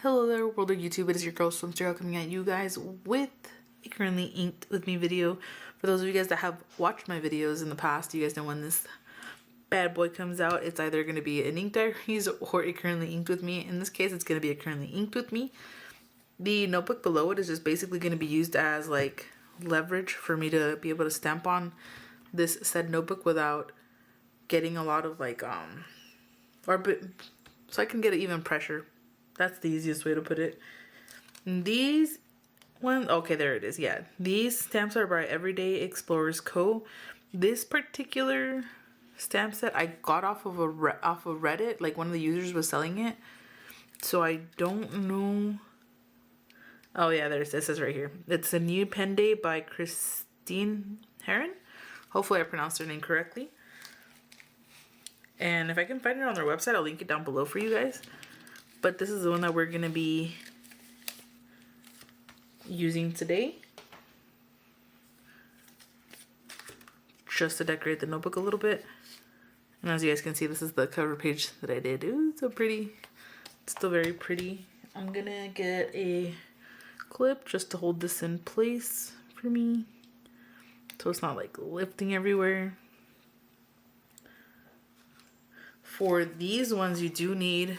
Hello there, world of YouTube. It is your girl SwimmstaGal coming at you guys with a currently inked with me video. For those of you guys that have watched my videos in the past, you guys know when this bad boy comes out, it's either going to be an ink diaries or a currently inked with me. In this case, it's going to be a currently inked with me. The notebook below it is just basically going to be used as like leverage for me to be able to stamp on this said notebook without getting a lot of like so I can get even pressure. That's the easiest way to put it. These ones, okay, there it is. Yeah, these stamps are by Everyday Explorers Co. This particular stamp set I got off of Reddit. Like one of the users was selling it, so I don't know. Oh yeah, there's this is right here. It's a new pen day by Christine Heron. Hopefully I pronounced her name correctly. And if I can find it on their website, I'll link it down below for you guys. But this is the one that we're going to be using today. Just to decorate the notebook a little bit. And as you guys can see, this is the cover page that I did. Ooh, it's so pretty. It's still very pretty. I'm going to get a clip just to hold this in place for me. So it's not like lifting everywhere. For these ones, you do need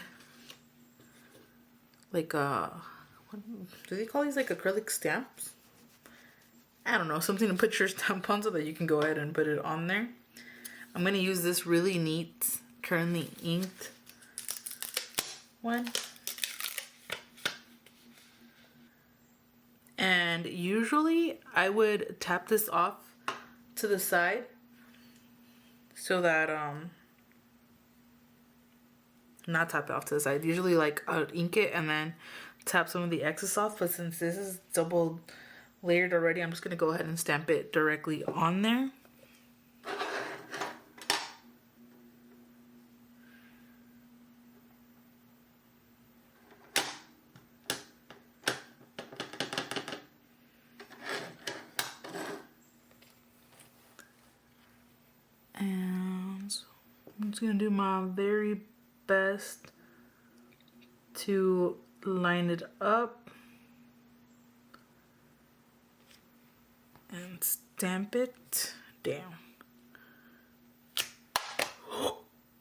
like what do they call these, like acrylic stamps? I don't know, something to put your stamp on so that you can go ahead and put it on there. I'm gonna use this really neat currently inked one. And usually I would tap this off to the side so that not tap it off to the side. Usually like I would ink it and then tap some of the excess off, but since this is double layered already, I'm just gonna go ahead and stamp it directly on there. And I'm just gonna do my very best to line it up and stamp it down.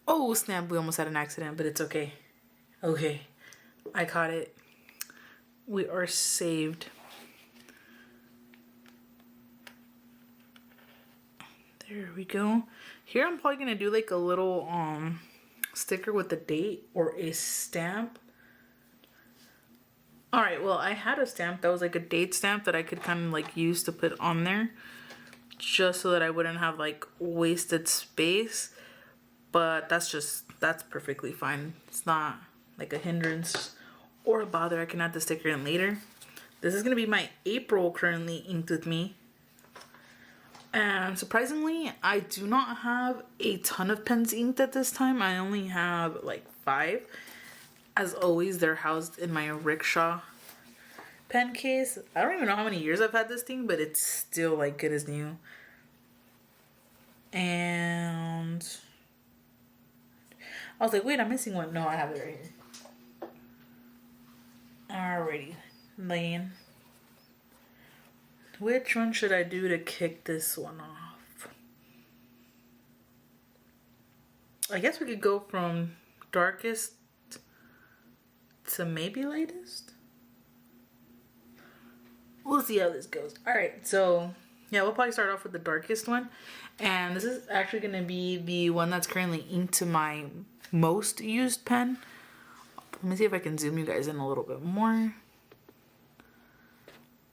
Oh snap, we almost had an accident, but it's okay. Okay, I caught it. We are saved. There we go. Here I'm probably gonna do like a little sticker with the date or a stamp. All right, well, I had a stamp that was like a date stamp that I could kind of like use to put on there just so that I wouldn't have like wasted space, but that's perfectly fine. It's not like a hindrance or a bother. I can add the sticker in later. This is gonna be my April currently inked with me. And surprisingly, I do not have a ton of pens inked at this time. I only have like 5. As always, they're housed in my rickshaw pen case. I don't even know how many years I've had this thing, but it's still like good as new. And I was like, wait, I'm missing one. No, I have it right here. Alrighty, laying. Which one should I do to kick this one off? I guess we could go from darkest to maybe lightest. We'll see how this goes. Alright, so yeah, we'll probably start off with the darkest one. And this is actually going to be the one that's currently inked to my most used pen. Let me see if I can zoom you guys in a little bit more,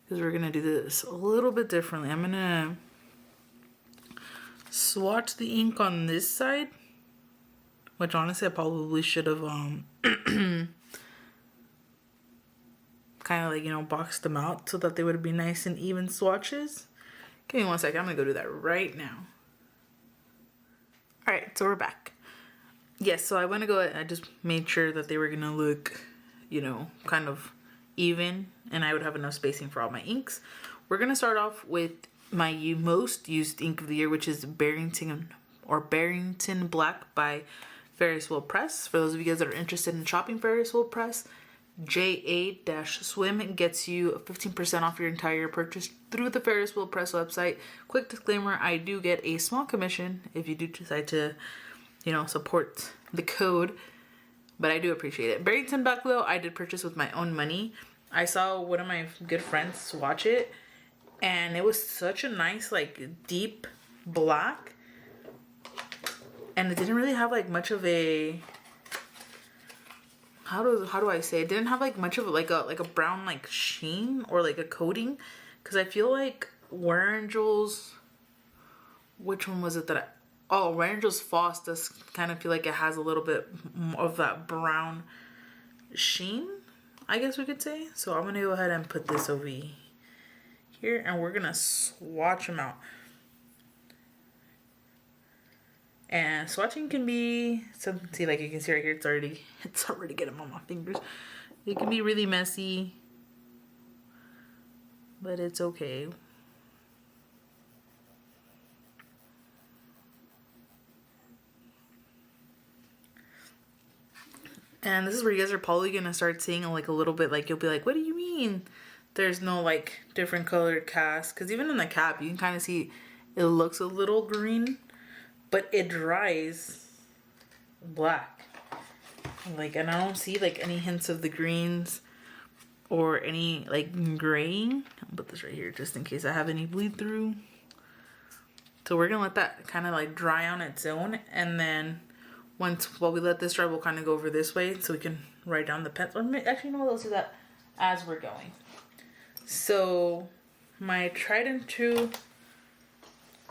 because we're gonna do this a little bit differently. I'm gonna swatch the ink on this side, which honestly I probably should have kind of like, you know, boxed them out so that they would be nice and even swatches. Give me one second, I'm gonna go do that right now. Alright, so we're back. Yes, so I want to go ahead, I just made sure that they were gonna look, you know, kind of even, and I would have enough spacing for all my inks. We're gonna start off with my most used ink of the year, which is Bearrington Black by Ferris Press. For those of you guys that are interested in shopping Ferris Press, JA-Swim gets you 15% off your entire purchase through the Ferris Wheel Press website. Quick disclaimer, I do get a small commission if you do decide to, you know, support the code, but I do appreciate it. Bearrington duck, though, I did purchase with my own money. I saw one of my good friends swatch it, and it was such a nice, like, deep black, and it didn't really have, like, much of a... How do I say? It didn't have like much of like a brown like sheen or like a coating, because I feel like Wearingeul's, which one was it that Wearingeul's False does kind of feel like it has a little bit of that brown sheen, I guess we could say. So I'm gonna go ahead and put this over here, and we're gonna swatch them out. And swatching can be something, see, like you can see right here, it's already getting on my fingers. It can be really messy, but it's okay. And this is where you guys are probably gonna start seeing like a little bit, like you'll be like, what do you mean there's no like different colored cast? Because even in the cap you can kind of see it looks a little green, but it dries black. Like, and I don't see like any hints of the greens or any like graying. I'll put this right here just in case I have any bleed through. So we're gonna let that kind of like dry on its own, and then while we let this dry, we'll kind of go over this way so we can write down the pencil. Actually, no, let's do that as we're going. So my tried and true,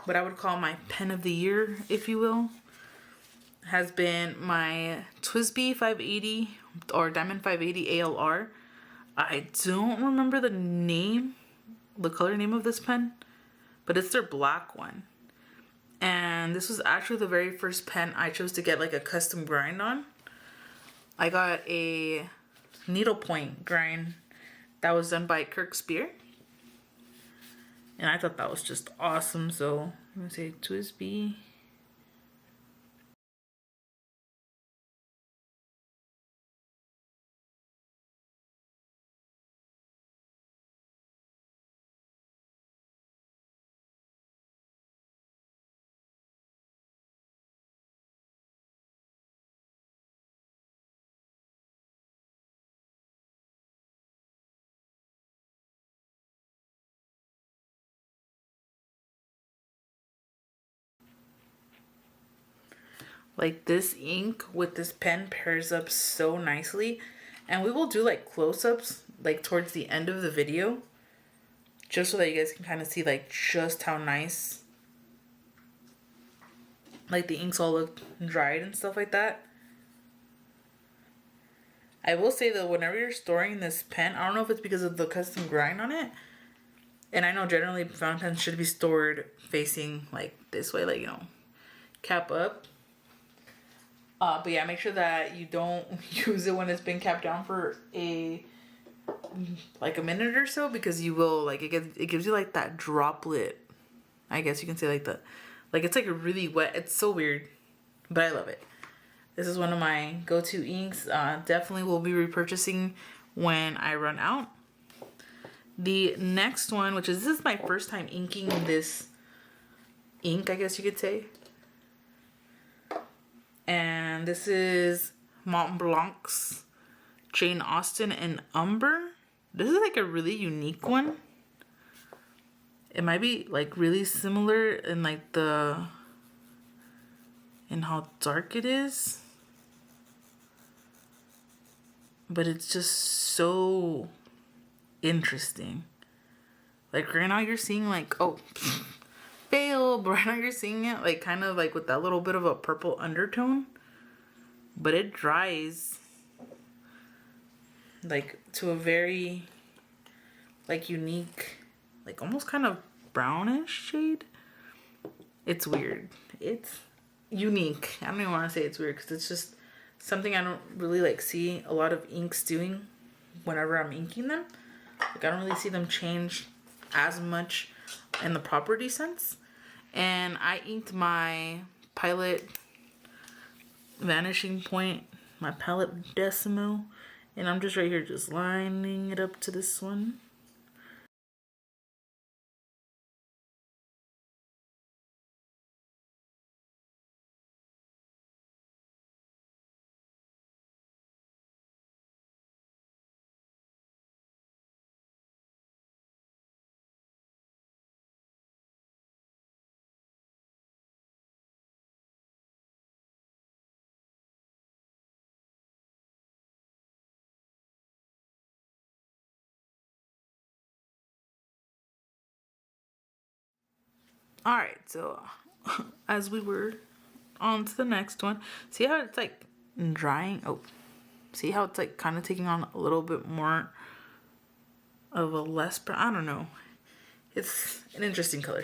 what I would call my pen of the year, if you will, has been my TWSBI 580 or Diamond 580 ALR. I don't remember the color name of this pen, but it's their black one. And this was actually the very first pen I chose to get like a custom grind on. I got a needlepoint grind that was done by Kirk Spear. And I thought that was just awesome. So I'm gonna say TWSBI. Like this ink with this pen pairs up so nicely. And we will do like close-ups like towards the end of the video, just so that you guys can kind of see like just how nice like the inks all look dried and stuff like that. I will say though, whenever you're storing this pen, I don't know if it's because of the custom grind on it, and I know generally fountain pens should be stored facing like this way, like, you know, cap up. But yeah, make sure that you don't use it when it's been capped down for a minute or so, because you will like it gives you like that droplet, I guess you can say, like it's like really wet. It's so weird, but I love it. This is one of my go-to inks. Definitely will be repurchasing when I run out. The next one, which is this is my first time inking this ink, I guess you could say. And this is Mont Blanc's Jane Austen and Umbre. This is like a really unique one. It might be like really similar in like in how dark it is. But it's just so interesting. Like right now you're seeing like, oh, fail, but right now you're seeing it like kind of like with that little bit of a purple undertone, but it dries like to a very like unique, like almost kind of brownish shade. It's weird. It's unique. I don't even want to say it's weird, because it's just something I don't really like see a lot of inks doing whenever I'm inking them. Like I don't really see them change as much in the property sense. And I inked my Pilot Vanishing Point, my palette Decimo, And I'm just right here just lining it up to this one. Alright, so as we were on to the next one, see how it's like drying? Oh, see how it's like kind of taking on a little bit more of a less, I don't know. It's an interesting color.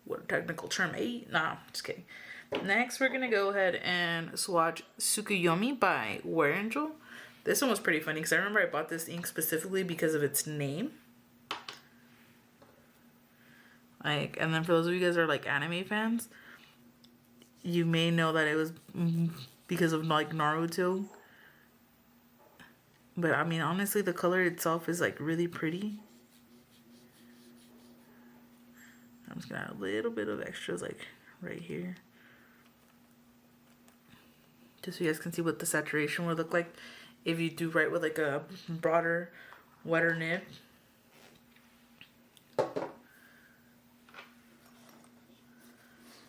What a technical term, eh? Nah, just kidding. Next, we're gonna go ahead and swatch Tsukuyomi by Wearingeul. This one was pretty funny because I remember I bought this ink specifically because of its name. Like, and then for those of you guys that are like anime fans, you may know that it was because of like Naruto. But I mean, honestly, the color itself is like really pretty. I'm just gonna add a little bit of extras like right here. Just so you guys can see what the saturation would look like if you do write with like a broader, wetter nib.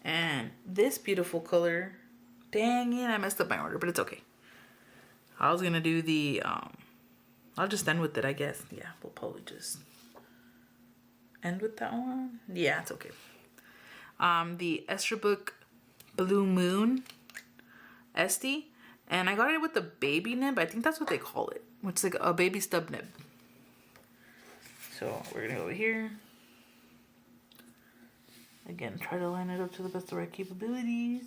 And this beautiful color, dang it, I messed up my order, but it's okay. I was gonna do the, I'll just end with it, I guess. Yeah, we'll probably just end with that one. Yeah, it's okay. The Esterbrook Blue Moon Estie, and I got it with the baby nib. I think that's what they call it, which is like a baby stub nib. So we're gonna go over here. Again, try to line it up to the best of our capabilities.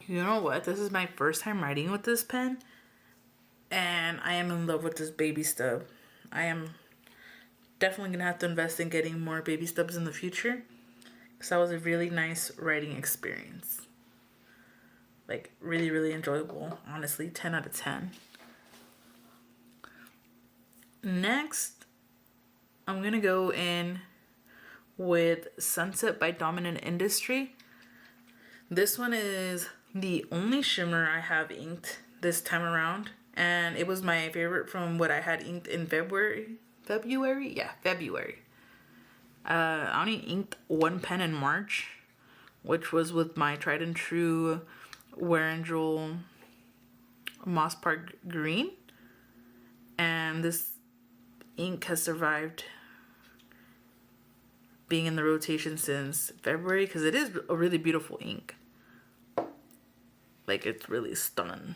You know what? This is my first time writing with this pen, and I am in love with this baby stub. I am definitely gonna have to invest in getting more baby stubs in the future, because that was a really nice writing experience. Like, really, really enjoyable. Honestly, 10 out of 10. Next, I'm gonna go in with Sunset by Dominant Industry. This one is the only shimmer I have inked this time around, and it was my favorite from what I had inked in February. Yeah, February. I only inked one pen in March, which was with my tried and true Wearingeul Moss Park Green, and this ink has survived being in the rotation since February because it is a really beautiful ink. Like, it's really stunning.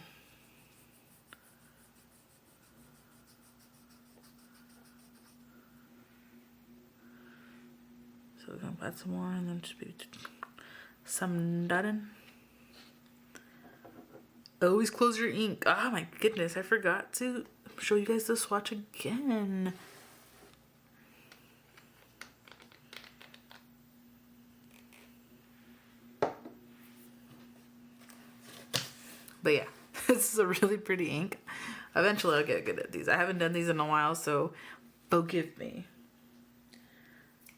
So we're gonna add some more and then just be some dotting. Always close your ink. Oh my goodness, I forgot to show you guys the swatch again. But yeah, this is a really pretty ink. Eventually I'll get good at these. I haven't done these in a while, so forgive me.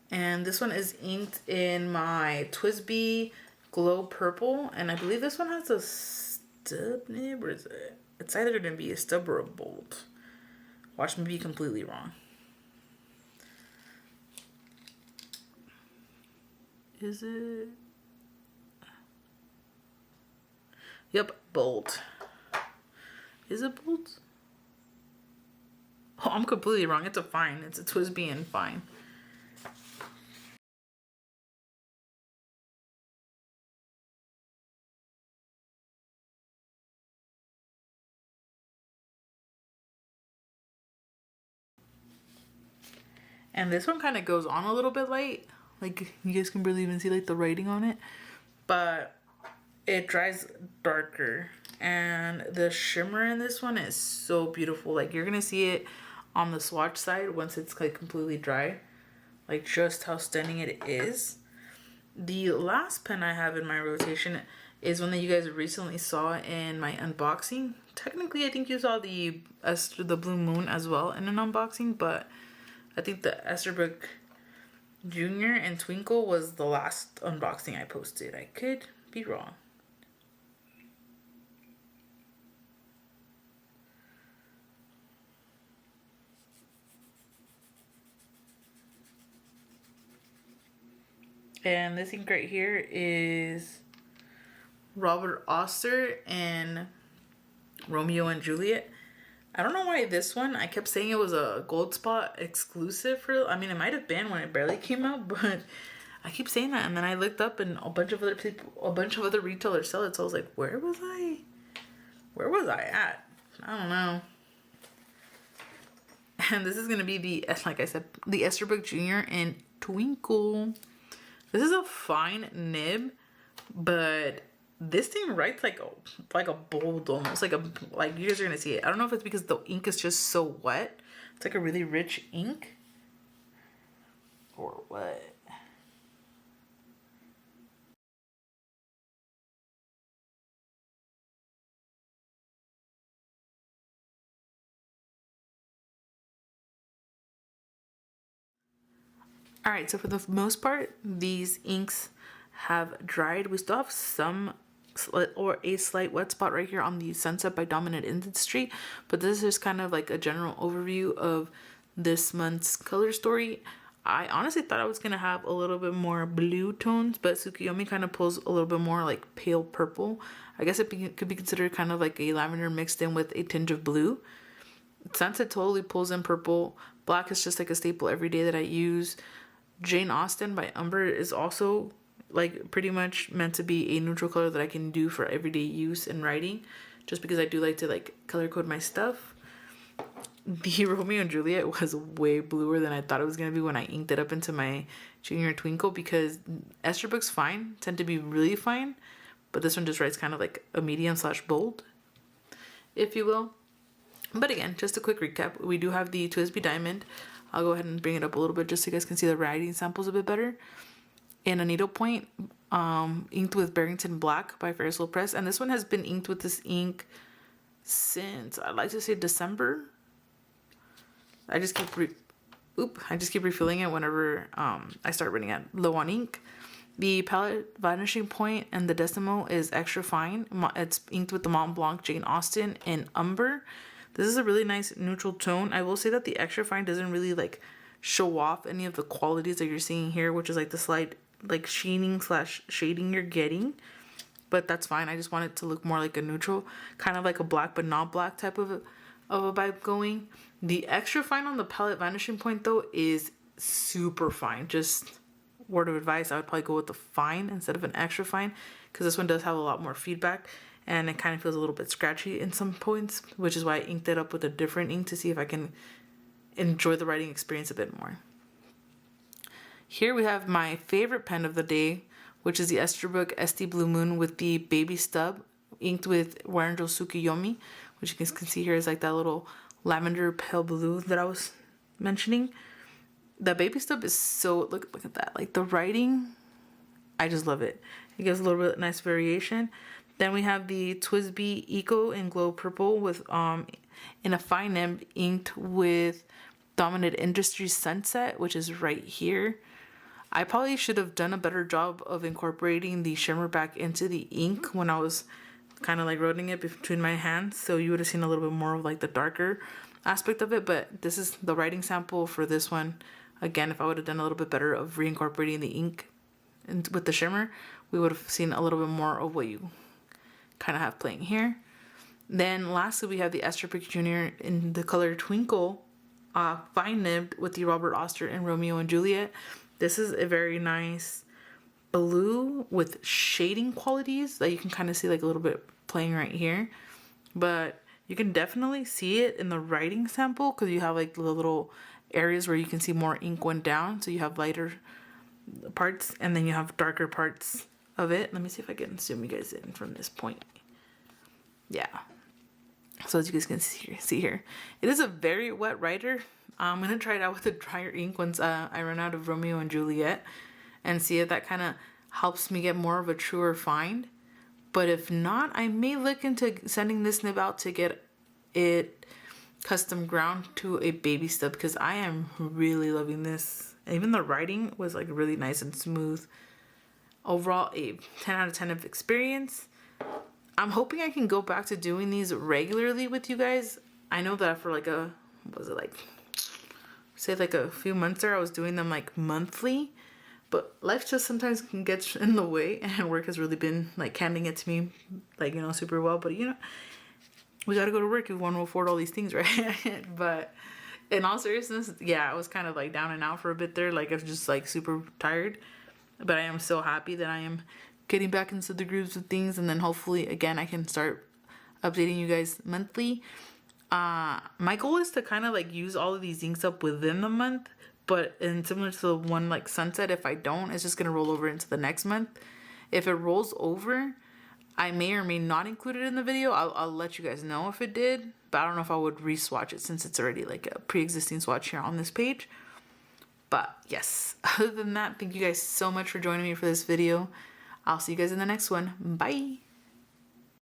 And this one is inked in my TWSBI Glow Purple. And I believe this one has a stub nib, or is it? It's either going to be a stub or a bolt. Watch me be completely wrong. Is it? Yep, bolt. Is it bolt? Oh, I'm completely wrong. It's a fine. It's a TWSBI and fine. And this one kind of goes on a little bit light. Like, you guys can barely even see like the writing on it. but it dries darker. And the shimmer in this one is so beautiful. Like, you're gonna see it on the swatch side once it's like completely dry. Like, just how stunning it is. The last pen I have in my rotation is one that you guys recently saw in my unboxing. Technically, I think you saw the Blue Moon as well in an unboxing, but I think the Esterbrook JR and Twinkle was the last unboxing I posted. I could be wrong. And this ink right here is Robert Oster and Romeo and Juliet. I don't know why this one, I kept saying it was a Gold Spot exclusive for, I mean, it might have been when it barely came out, but I keep saying that. And then I looked up and a bunch of other people, a bunch of other retailers sell it. So I was like, where was I at? I don't know. And this is going to be the, like I said, the Esterbrook JR and Twinkle. This is a fine nib, but this thing writes like a bold, almost like you guys are gonna see it. I don't know if it's because the ink is just so wet. It's like a really rich ink, or what. All right, so for the most part, these inks have dried. We still have some or a slight wet spot right here on the Sunset by Dominant Industry, but this is kind of like a general overview of this month's color story. I honestly thought I was gonna have a little bit more blue tones, but Tsukuyomi kind of pulls a little bit more like pale purple. I guess it could be considered kind of like a lavender mixed in with a tinge of blue. Sunset totally pulls in purple. Black is just like a staple every day that I use. Jane Austen by Umbre is also like pretty much meant to be a neutral color that I can do for everyday use in writing, just because I do like to like color code my stuff. The Romeo and Juliet was way bluer than I thought it was going to be when I inked it up into my Junior Twinkle, because Esterbrook's fine tend to be really fine, but this one just writes kind of like a medium / bold, if you will. But again, just a quick recap, we do have the TWSBI Diamond. I'll go ahead and bring it up a little bit just so you guys can see the writing samples a bit better. And a needlepoint, inked with Bearrington Black by Ferris Press. And this one has been inked with this ink since, I'd like to say, December. I just keep refilling it whenever I start running out low on ink. The palette vanishing point and the Decimo is extra fine. It's inked with the Mont Blanc Jane Austen in Umbre. This is a really nice neutral tone. I will say that the extra fine doesn't really like show off any of the qualities that you're seeing here, which is like the slight like sheening / shading you're getting. But that's fine. I just want it to look more like a neutral, kind of like a black but not black type of a vibe going. The extra fine on the palette vanishing point though is super fine. Just word of advice, I would probably go with the fine instead of an extra fine, because this one does have a lot more feedback. And it kind of feels a little bit scratchy in some points, which is why I inked it up with a different ink to see if I can enjoy the writing experience a bit more. Here we have my favorite pen of the day, which is the Esterbrook Estie Blue Moon with the Baby Stub, inked with Wearingeul Tsukuyomi, which you guys can see here is like that little lavender pale blue that I was mentioning. The Baby Stub is so, look at that, like the writing, I just love it. It gives a little bit nice variation. Then we have the TWSBI Eco in Glow Purple with in a fine nib inked with Dominant Industries Sunset, which is right here. I probably should have done a better job of incorporating the shimmer back into the ink when I was kind of like rolling it between my hands, so you would have seen a little bit more of like the darker aspect of it. But this is the writing sample for this one. Again, if I would have done a little bit better of reincorporating the ink with the shimmer, we would have seen a little bit more of what you kind of have playing here. Then lastly, we have the Esterbrook JR in the color Twinkle, fine nibbed with the Robert Oster and Romeo and Juliet. This is a very nice blue with shading qualities that you can kind of see like a little bit playing right here, but you can definitely see it in the writing sample because you have like the little areas where you can see more ink went down. So you have lighter parts and then you have darker parts of it. Let me see if I can zoom you guys in from this point. Yeah. So as you guys can see here, it is a very wet writer. I'm going to try it out with a drier ink once I run out of Romeo and Juliet and see if that kind of helps me get more of a truer find. But if not, I may look into sending this nib out to get it custom ground to a baby stub, because I am really loving this. Even the writing was like really nice and smooth. Overall, a 10 out of 10 of experience. I'm hoping I can go back to doing these regularly with you guys. I know that for like a, what was it, like, say like a few months there, I was doing them like monthly. But life just sometimes can get in the way, and work has really been like handing it to me, like, you know, super well. But you know, we gotta go to work if we want to afford all these things, right? But in all seriousness, yeah, I was kind of like down and out for a bit there. Like I was just like super tired. But I am so happy that I am getting back into the grooves of things, and then hopefully again I can start updating you guys monthly. My goal is to kind of like use all of these inks up within the month. But in similar to the one like Sunset, if I don't, it's just going to roll over into the next month. If it rolls over, I may or may not include it in the video. I'll let you guys know if it did. But I don't know if I would re-swatch it, since it's already like a pre-existing swatch here on this page. But yes, other than that, thank you guys so much for joining me for this video. I'll see you guys in the next one. Bye!